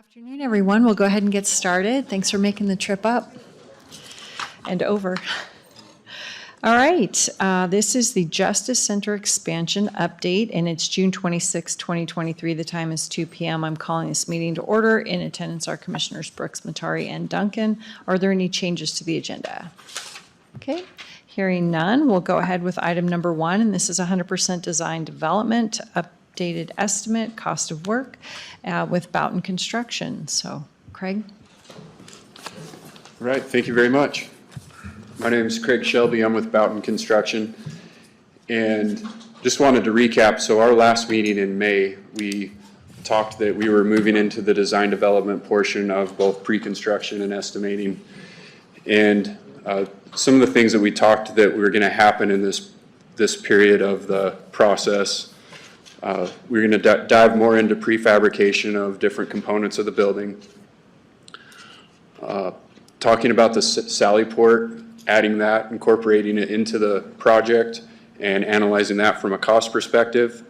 Afternoon, everyone. We'll go ahead and get started. Thanks for making the trip up and over. All right, this is the Justice Center expansion update, and it's June 26, 2023. The time is 2 p.m. I'm calling this meeting to order. In attendance are Commissioners Brooks, Matari, and Duncan. Are there any changes to the agenda? Okay, hearing none, we'll go ahead with item number 1, and this is 100% design development, updated estimate, cost of work with Boughton Construction. So, Craig? All right, thank you very much. My name is Craig Shelby. I'm with Boughton Construction, and just wanted to recap. So our last meeting in May, we talked that we were moving into the design development portion of both pre-construction and estimating, and some of the things that we talked that were going to happen in this period of the process. We're going to dive more into prefabrication of different components of the building. Talking about the Sally Port, adding that, incorporating it into the project, and analyzing that from a cost perspective.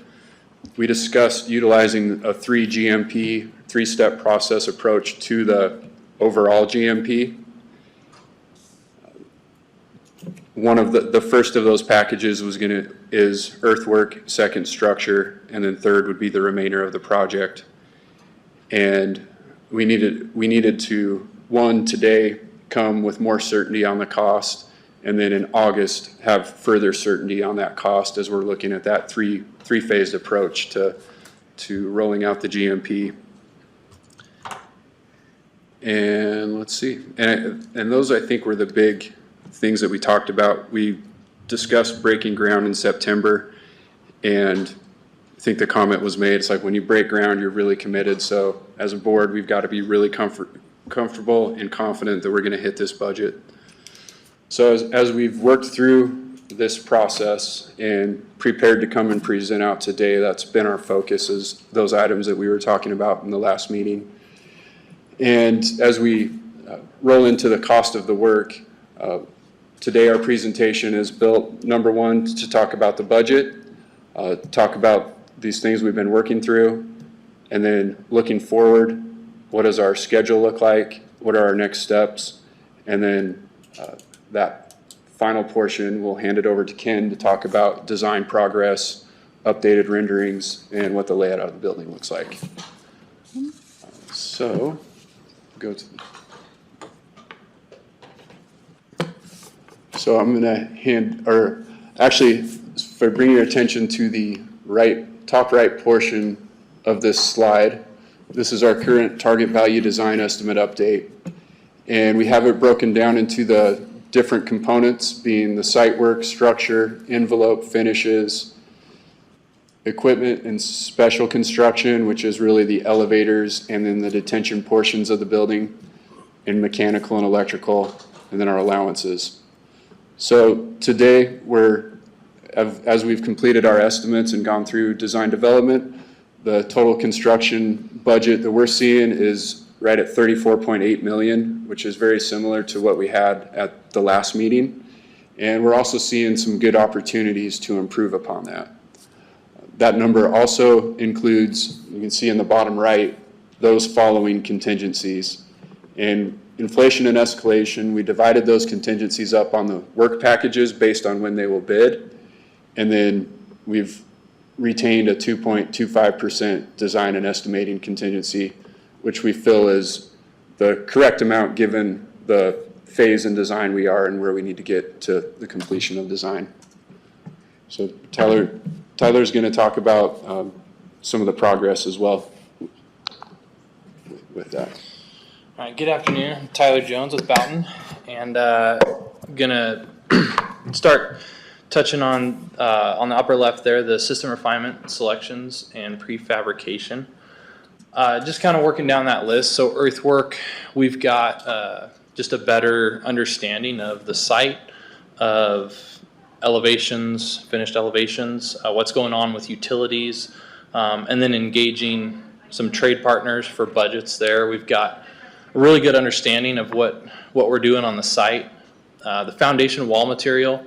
We discussed utilizing a 3-step process approach to the overall GMP. One of the first of those packages is earthwork, second structure, and then third would be the remainder of the project. And we needed to, one, today come with more certainty on the cost, and then in August have further certainty on that cost as we're looking at that three-phased approach to rolling out the GMP. And let's see, and those I think were the big things that we talked about. We discussed breaking ground in September, and I think the comment was made, it's like when you break ground, you're really committed. So as a board, we've got to be really comfortable and confident that we're going to hit this budget. So as we've worked through this process and prepared to come and present out today, that's been our focus, is those items that we were talking about in the last meeting. And as we roll into the cost of the work, today our presentation is built, number one, to talk about the budget, talk about these things we've been working through, and then looking forward, what does our schedule look like? What are our next steps? And then that final portion, we'll hand it over to Ken to talk about design progress, updated renderings, and what the layout of the building looks like. So, go to. So I'm going to bring your attention to the top right portion of this slide. This is our current target value design estimate update. And we have it broken down into the different components, being the site work, structure, envelope, finishes, equipment and special construction, which is really the elevators and then the detention portions of the building, and mechanical and electrical, and then our allowances. So today, as we've completed our estimates and gone through design development, the total construction budget that we're seeing is right at $34.8 million, which is very similar to what we had at the last meeting. And we're also seeing some good opportunities to improve upon that. That number also includes, you can see in the bottom right, those following contingencies. And inflation and escalation, we divided those contingencies up on the work packages based on when they will bid. And then we've retained a 2.25% design and estimating contingency, which we feel is the correct amount given the phase in design we are and where we need to get to the completion of design. So Tyler's going to talk about some of the progress as well with that. All right, good afternoon. I'm Tyler Jones with Boughton, and I'm going to start touching on the upper left there, the system refinement, selections, and prefabrication. Just kind of working down that list. So earthwork, we've got just a better understanding of the site, of elevations, finished elevations, what's going on with utilities, and then engaging some trade partners for budgets there. We've got a really good understanding of what we're doing on the site. The foundation wall material,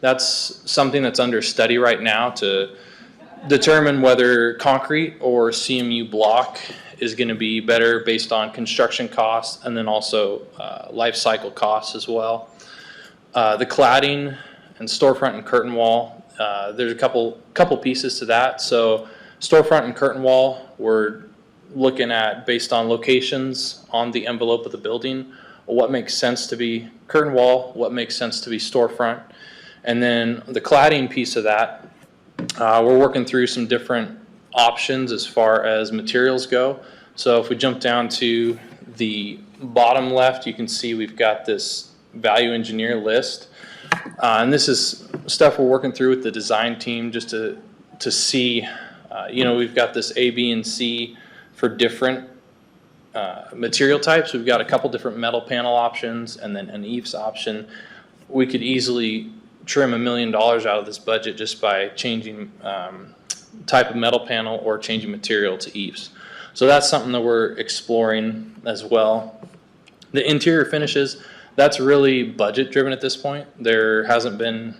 that's something that's under study right now to determine whether concrete or CMU block is going to be better based on construction costs and then also life cycle costs as well. The cladding and storefront and curtain wall, there's a couple pieces to that. So storefront and curtain wall, we're looking at based on locations on the envelope of the building, what makes sense to be curtain wall, what makes sense to be storefront. And then the cladding piece of that, we're working through some different options as far as materials go. So if we jump down to the bottom left, you can see we've got this value engineer list. And this is stuff we're working through with the design team just to see, we've got this A, B, and C for different material types. We've got a couple different metal panel options and then an EIFS option. We could easily trim $1 million out of this budget just by changing type of metal panel or changing material to EIFS. So that's something that we're exploring as well. The interior finishes, that's really budget driven at this point. There hasn't been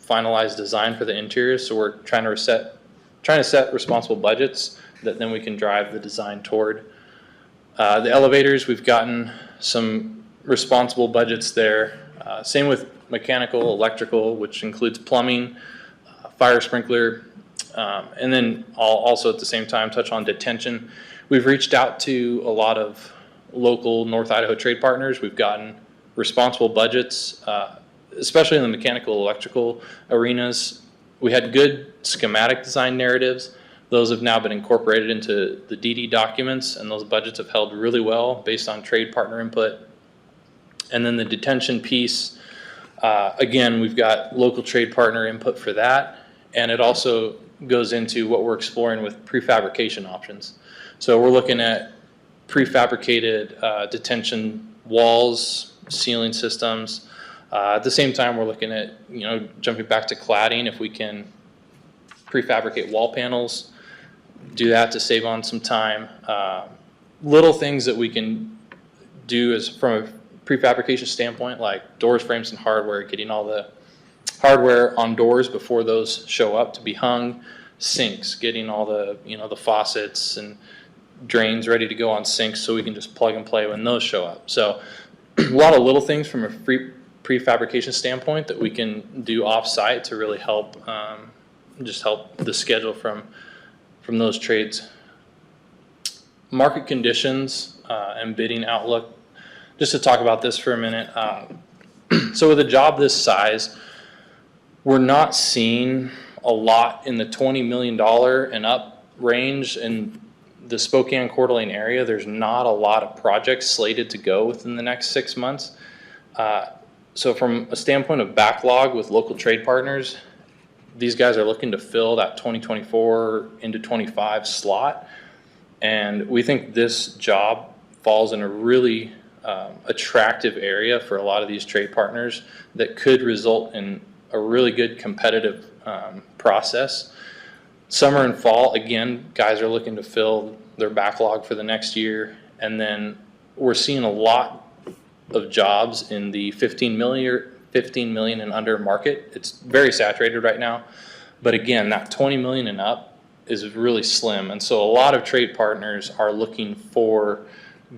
finalized design for the interior, so we're trying to set responsible budgets that then we can drive the design toward. The elevators, we've gotten some responsible budgets there. Same with mechanical, electrical, which includes plumbing, fire sprinkler, and then I'll also at the same time touch on detention. We've reached out to a lot of local North Idaho trade partners. We've gotten responsible budgets, especially in the mechanical, electrical arenas. We had good schematic design narratives. Those have now been incorporated into the DD documents, and those budgets have held really well based on trade partner input. And then the detention piece, again, we've got local trade partner input for that, and it also goes into what we're exploring with prefabrication options. So we're looking at prefabricated detention walls, ceiling systems. At the same time, we're looking at, jumping back to cladding, if we can prefabricate wall panels, do that to save on some time. Little things that we can do is from a prefabrication standpoint, like doors, frames, and hardware, getting all the hardware on doors before those show up to be hung, sinks, getting all the, the faucets and drains ready to go on sinks so we can just plug and play when those show up. So a lot of little things from a prefabrication standpoint that we can do off-site to really help, just help the schedule from those trades. Market conditions and bidding outlook. Just to talk about this for a minute. So with a job this size, we're not seeing a lot in the $20 million and up range in the Spokane Coeur d'Alene area. There's not a lot of projects slated to go within the next 6 months. So from a standpoint of backlog with local trade partners, these guys are looking to fill that 2024 into 25 slot. And we think this job falls in a really attractive area for a lot of these trade partners that could result in a really good competitive process. Summer and fall, again, guys are looking to fill their backlog for the next year. And then we're seeing a lot of jobs in the 15 million and under market. It's very saturated right now. But again, that 20 million and up is really slim. And so a lot of trade partners are looking for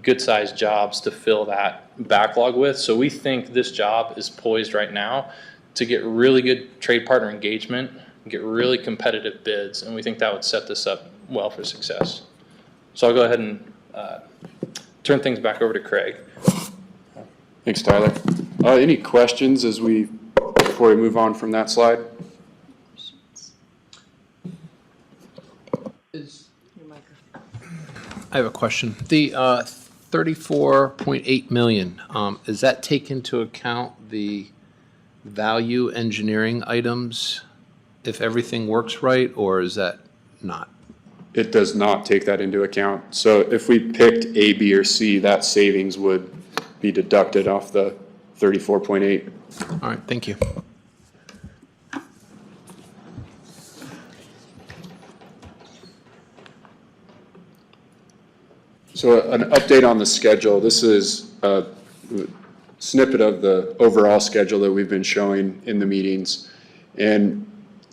good sized jobs to fill that backlog with. So we think this job is poised right now to get really good trade partner engagement, get really competitive bids, and we think that would set this up well for success. So I'll go ahead and turn things back over to Craig. Thanks, Tyler. Any questions before we move on from that slide? I have a question. The 34.8 million, is that take into account the value engineering items if everything works right, or is that not? It does not take that into account. So if we picked A, B, or C, that savings would be deducted off the 34.8. All right, thank you. So an update on the schedule. This is a snippet of the overall schedule that we've been showing in the meetings. And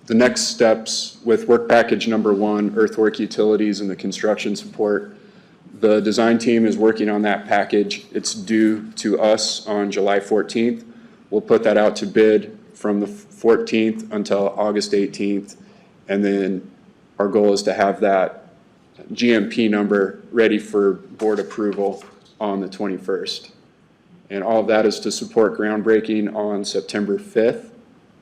the next steps with work package number 1, earthwork utilities and the construction support, The design team is working on that package. It's due to us on July 14th. We'll put that out to bid from the 14th until August 18th. And then our goal is to have that GMP number ready for board approval on the 21st. And all of that is to support groundbreaking on September 5th,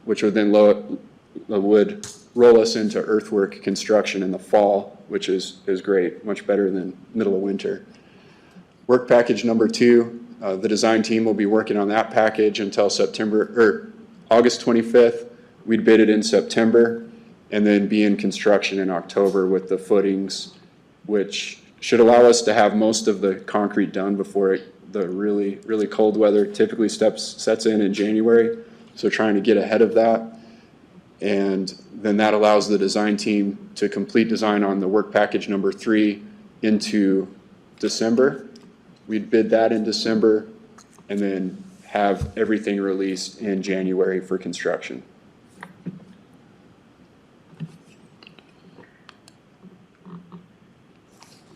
which would then would roll us into earthwork construction in the fall, which is great, much better than middle of winter. Work package number 2, the design team will be working on that package until August 25th. We'd bid it in September and then be in construction in October with the footings, which should allow us to have most of the concrete done before the really, really cold weather typically sets in January. So trying to get ahead of that. And then that allows the design team to complete design on the work package number 3 into December. We'd bid that in December and then have everything released in January for construction.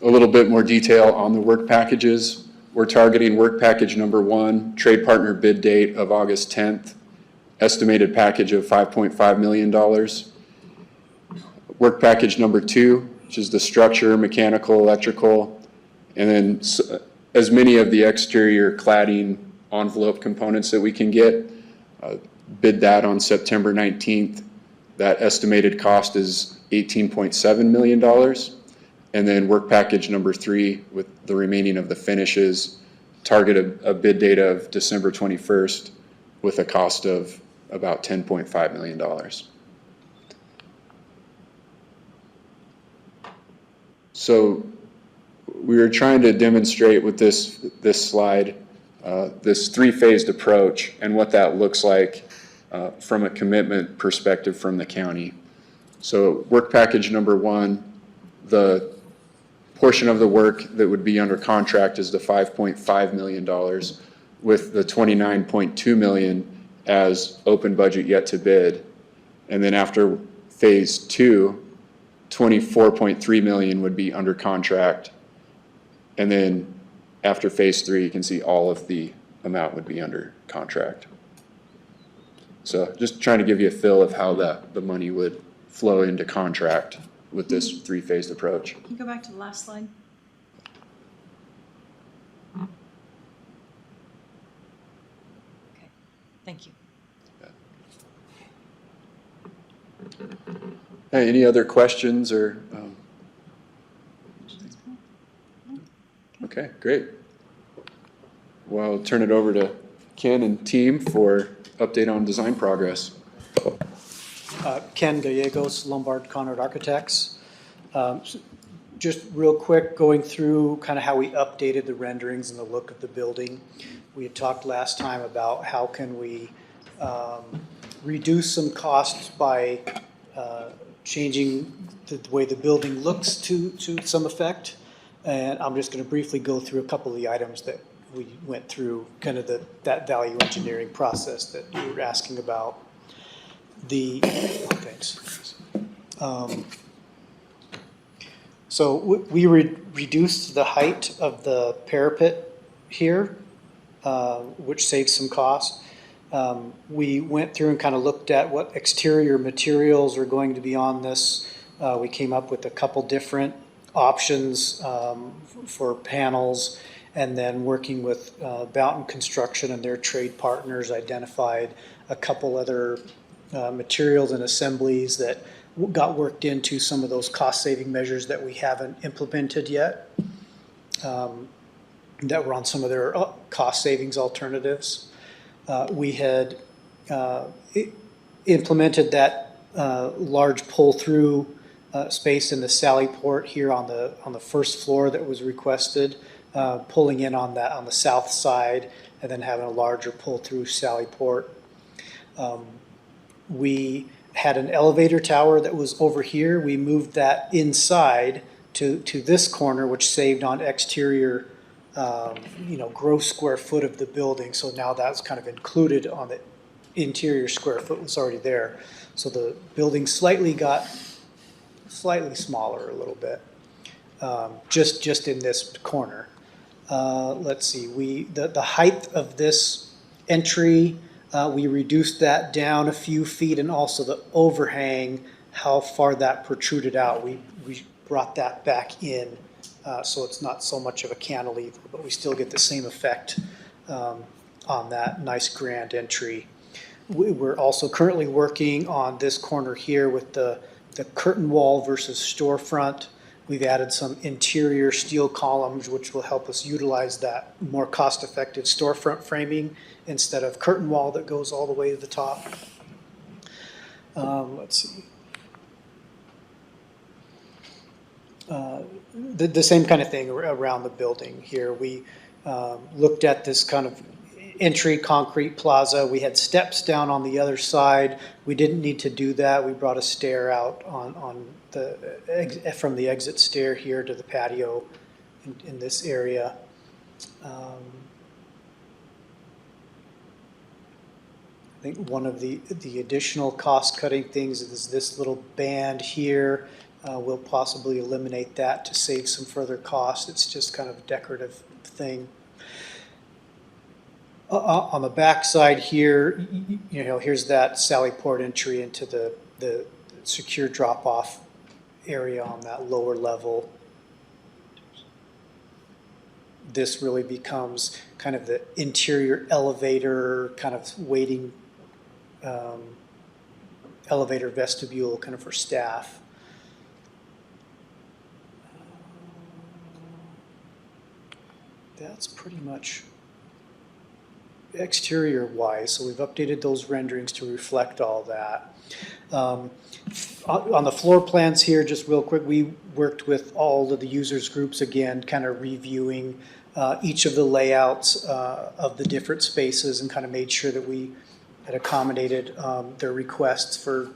A little bit more detail on the work packages. We're targeting work package number 1, trade partner bid date of August 10th, estimated package of $5.5 million. Work package number 2, which is the structure, mechanical, electrical, and then as many of the exterior cladding envelope components that we can get. Bid that on September 19th. That estimated cost is $18.7 million. And then work package number 3 with the remaining of the finishes, target a bid date of December 21st with a cost of about $10.5 million. So we were trying to demonstrate with this slide, this 3-phased approach and what that looks like from a commitment perspective from the county. So work package number 1, the portion of the work that would be under contract is the $5.5 million with the $29.2 million as open budget yet to bid. And then after phase 2, $24.3 million would be under contract. And then after phase 3, you can see all of the amount would be under contract. So just trying to give you a feel of how the money would flow into contract with this 3-phased approach. Can you go back to the last slide? Okay, thank you. Hey, any other questions or? Okay, great. Well, I'll turn it over to Ken and team for update on design progress. Ken Gallegos, Lombard Conrad Architects. Just real quick, going through kind of how we updated the renderings and the look of the building. We had talked last time about how can we reduce some costs by changing the way the building looks to some effect. And I'm just going to briefly go through a couple of the items that we went through, kind of that value engineering process that you were asking about. Thanks. So we reduced the height of the parapet here, which saves some cost. We went through and kind of looked at what exterior materials are going to be on this. We came up with a couple different options for panels, and then working with Boughton Construction and their trade partners, identified a couple other materials and assemblies that got worked into some of those cost-saving measures that we haven't implemented yet, that were on some of their cost savings alternatives. We had implemented that large pull-through space in the sally port here on the first floor that was requested, pulling in on the south side, and then having a larger pull-through sally port. We had an elevator tower that was over here. We moved that inside to this corner, which saved on exterior, gross square foot of the building. So now that's kind of included on the interior square foot was already there. So the building got slightly smaller a little bit. just in this corner. Let's see, the height of this entry, we reduced that down a few feet, and also the overhang, how far that protruded out, we brought that back in, so it's not so much of a cantilever, but we still get the same effect on that nice grand entry. We're also currently working on this corner here with the curtain wall versus storefront. We've added some interior steel columns, which will help us utilize that more cost-effective storefront framing instead of curtain wall that goes all the way to the top. Let's see. The same kind of thing around the building here. We looked at this kind of entry concrete plaza. We had steps down on the other side. We didn't need to do that. We brought a stair out from the exit stair here to the patio in this area. I think one of the additional cost-cutting things is this little band here. We'll possibly eliminate that to save some further cost. It's just kind of a decorative thing. On the back side here, here's that Sally Port entry into the secure drop-off area on that lower level. This really becomes kind of the interior elevator, kind of waiting elevator vestibule kind of for staff. That's pretty much exterior wise, so we've updated those renderings to reflect all that. On the floor plans here, just real quick, we worked with all of the users groups again, kind of reviewing each of the layouts of the different spaces and kind of made sure that we had accommodated their requests for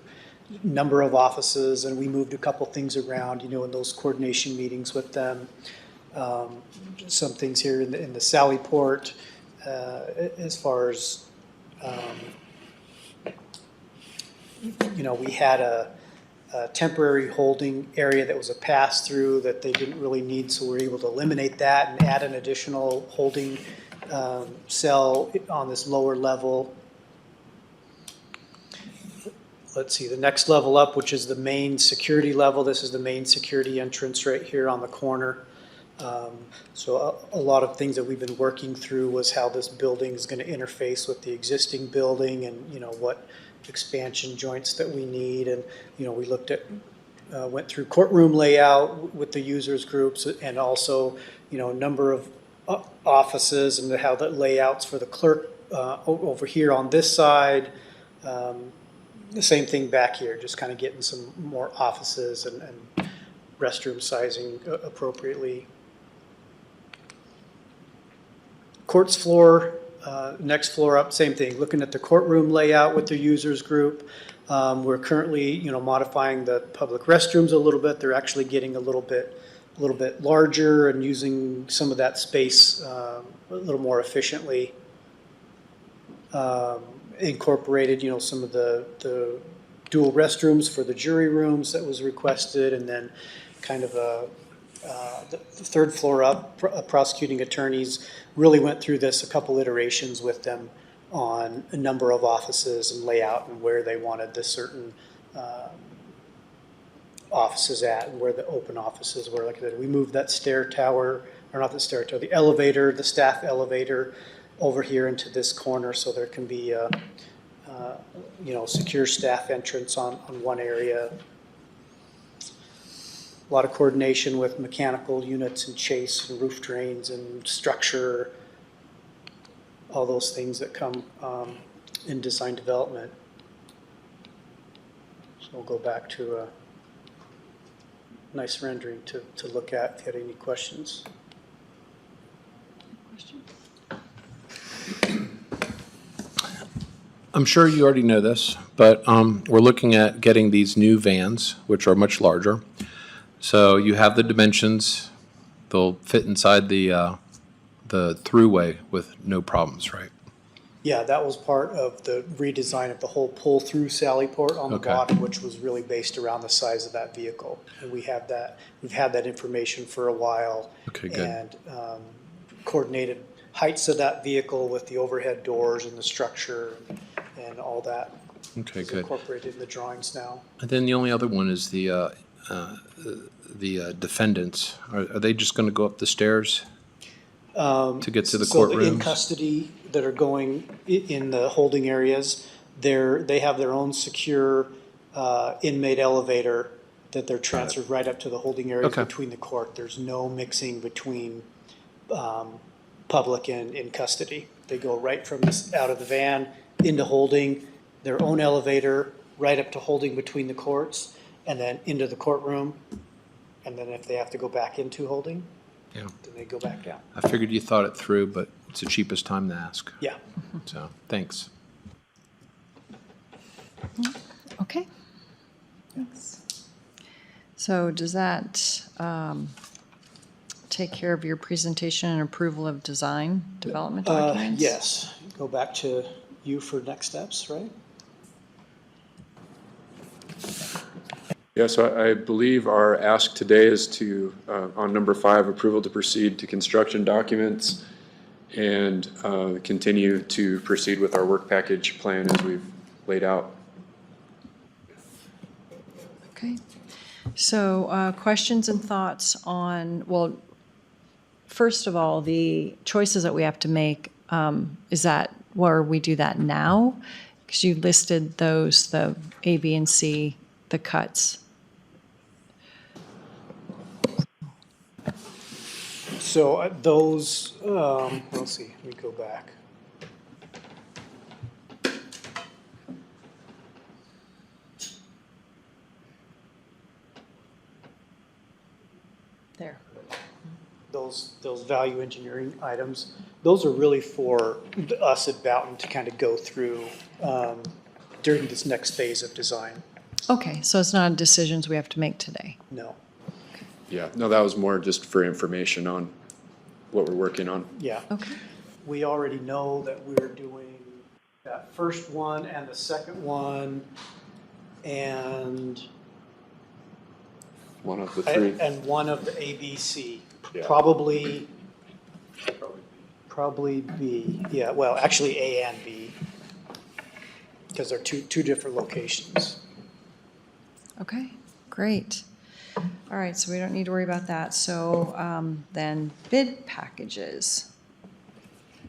number of offices, and we moved a couple things around, in those coordination meetings with them. Some things here in the Sally Port, as far as, we had a temporary holding area that was a pass-through that they didn't really need, so we were able to eliminate that and add an additional holding cell on this lower level. Let's see, the next level up, which is the main security level. This is the main security entrance right here on the corner. So a lot of things that we've been working through was how this building is going to interface with the existing building, and what expansion joints that we need. And we looked at went through courtroom layout with the users groups, and also number of offices and how the layouts for the clerk over here on this side. The same thing back here, just kind of getting some more offices and restroom sizing appropriately. Courts floor, next floor up, same thing. Looking at the courtroom layout with the users group. We're currently, modifying the public restrooms a little bit. They're actually getting a little bit larger and using some of that space a little more efficiently. Incorporated, some of the dual restrooms for the jury rooms that was requested, and then kind of the third floor up, prosecuting attorneys really went through this a couple iterations with them on a number of offices and layout and where they wanted the certain offices at and where the open offices were. Like I said, we moved that stair tower, or not the stair tower, the elevator, the staff elevator over here into this corner, so there can be a secure staff entrance on one area. A lot of coordination with mechanical units and chase and roof drains and structure, all those things that come in design development. So we'll go back to a nice rendering to look at if you had any questions. I'm sure you already know this, but we're looking at getting these new vans, which are much larger. So you have the dimensions; they'll fit inside the throughway with no problems, right? Yeah, that was part of the redesign of the whole pull-through sally port on the Okay. bottom, which was really based around the size of that vehicle. And we've had that information for a while. Okay, good. And coordinated heights of that vehicle with the overhead doors and the structure and all that. Okay, Is good. incorporated in the drawings now. And then the only other one is the defendants. Are they just going to go up the stairs to get to the So the in courtrooms? custody that are going in the holding areas, they have their own secure inmate elevator that they're transferred right up to the holding areas Okay. between the court. There's no mixing between public and in custody. They go right from out of the van into holding, their own elevator, right up to holding between the courts, and then into the courtroom. And then if they have to go back into holding, Yeah. then they go back down. I figured you thought it through, but it's the cheapest time to ask. Yeah. So, thanks. Okay. Thanks. So does that take care of your presentation and approval of design development documents? Yes, go back to you for next steps, right? Yeah, so I believe our ask today is to, on number 5, approval to proceed to construction documents and continue to proceed with our work package plan as we've laid out. Okay. So questions and thoughts on, well, first of all, the choices that we have to make, is that where we do that now? Because you listed those, the A, B, and C, the cuts. So those, let's see, let me go back. There. Those value engineering items, those are really for us at Boughton to kind of go through during this next phase of design. Okay, so it's not decisions we have to make today. No, Yeah, no, that was more just for information on what we're working on. yeah. Okay. We already know that we're doing that first one and the second one and One of the 3. and one of the ABC. Yeah. Probably B, yeah, well, actually A and B, because they're two different locations. Okay, great. All right, so we don't need to worry about that. So then bid packages.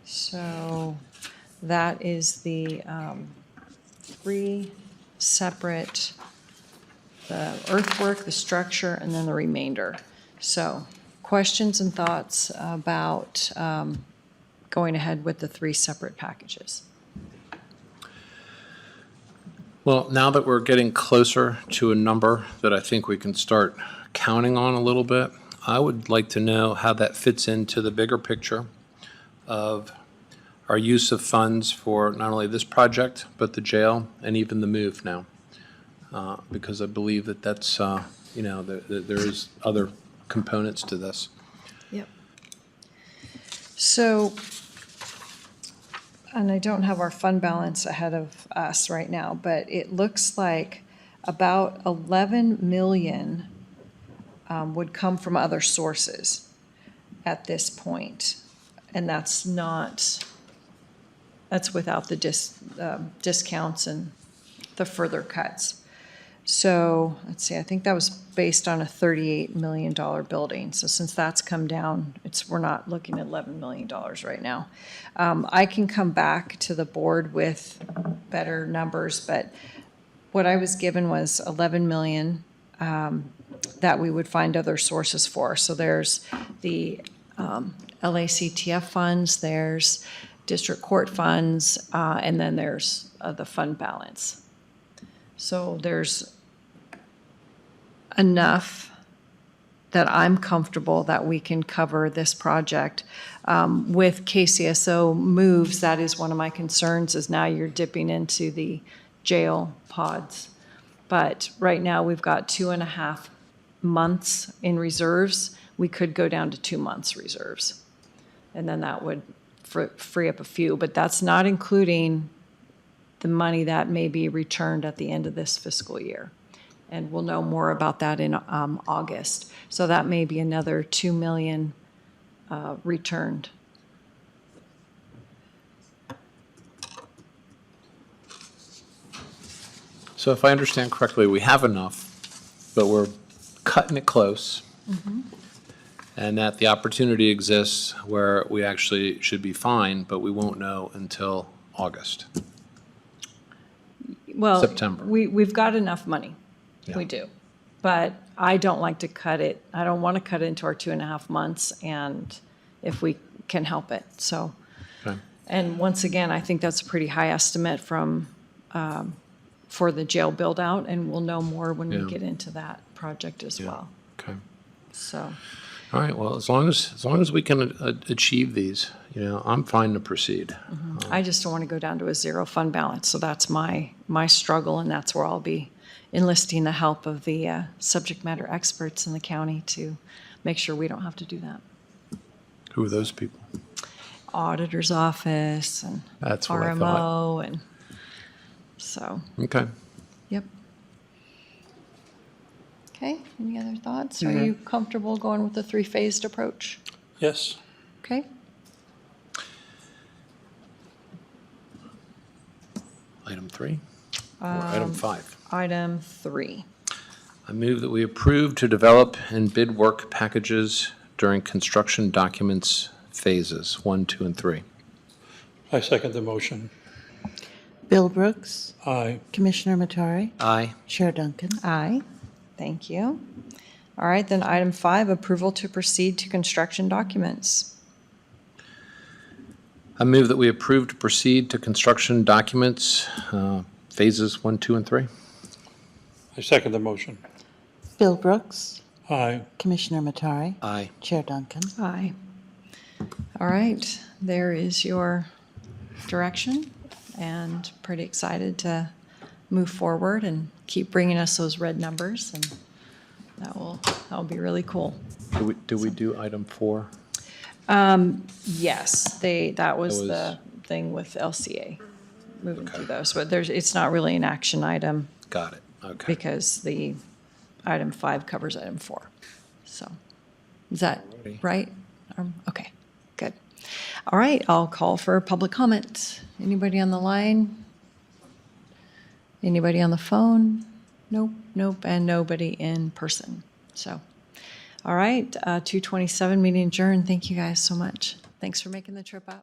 So that is the 3 separate, the earthwork, the structure, and then the remainder. So questions and thoughts about going ahead with the 3 separate packages? Well, now that we're getting closer to a number that I think we can start counting on a little bit, I would like to know how that fits into the bigger picture of our use of funds for not only this project, but the jail and even the move now. Because I believe that that's, there is other components to this. Yep. So, and I don't have our fund balance ahead of us right now, but it looks like about 11 million would come from other sources at this point. And that's without the discounts and the further cuts. So, let's see, I think that was based on a $38 million building. So since that's come down, we're not looking at $11 million right now. I can come back to the board with better numbers, but what I was given was 11 million that we would find other sources for. So there's the LACTF funds, there's district court funds, and then there's the fund balance. So there's enough that I'm comfortable that we can cover this project. With KCSO moves, that is one of my concerns, is now you're dipping into the jail pods. But right now, we've got 2.5 months in reserves. We could go down to 2 months reserves. And then that would free up a few, but that's not including the money that may be returned at the end of this fiscal year. And we'll know more about that in August. So that may be another 2 million returned. So if I understand correctly, we have enough, but we're cutting it close. And that the opportunity exists where we actually should be fine, but we won't know until August. Well, September. We've got enough money. Yeah. We do. But I don't like to cut it. I don't want to cut it into our 2.5 months, and if we can help it. So, Okay. and once again, I think that's a pretty high estimate from, for the jail build out, and we'll know more when we Yeah. get into that project as Yeah. well. Okay. So, All right, well, as long as we can achieve these, I'm fine to proceed. I just don't want to go down to a zero fund balance. So that's my struggle, and that's where I'll be enlisting the help of the subject matter experts in the county to make sure we don't have to do that. Who are those people? Auditor's office and That's what I thought. RMO, and so, Okay. yep. Okay, any other thoughts? Are you comfortable going with the three-phased approach? Yes. Okay, Item 3 or item 5? item 3. I move that we approve to develop and bid work packages during construction documents phases 1, 2, and 3. I second the motion. Bill Brooks, Aye. Commissioner Matari, Aye. Chair Duncan. Aye, thank you. All right, then item 5, approval to proceed to construction documents. I move that we approve to proceed to construction documents phases 1, 2, and 3. I second the motion. Bill Brooks, Aye. Commissioner Matari, Aye. Chair Duncan. Aye. All right, there is your direction, and pretty excited to move forward and keep bringing us those red numbers, and that will be really cool. Do we do item 4? Yes, that was the thing with LCA, moving through those, but it's not really an action item Got it. Okay. because the item 5 covers item 4. So, is that Alrighty. right? Okay, good. All right, I'll call for public comment. Anybody on the line? Anybody on the phone? Nope, and nobody in person. So, all right, 2:27, meeting adjourned. Thank you guys so much. Thanks for making the trip up.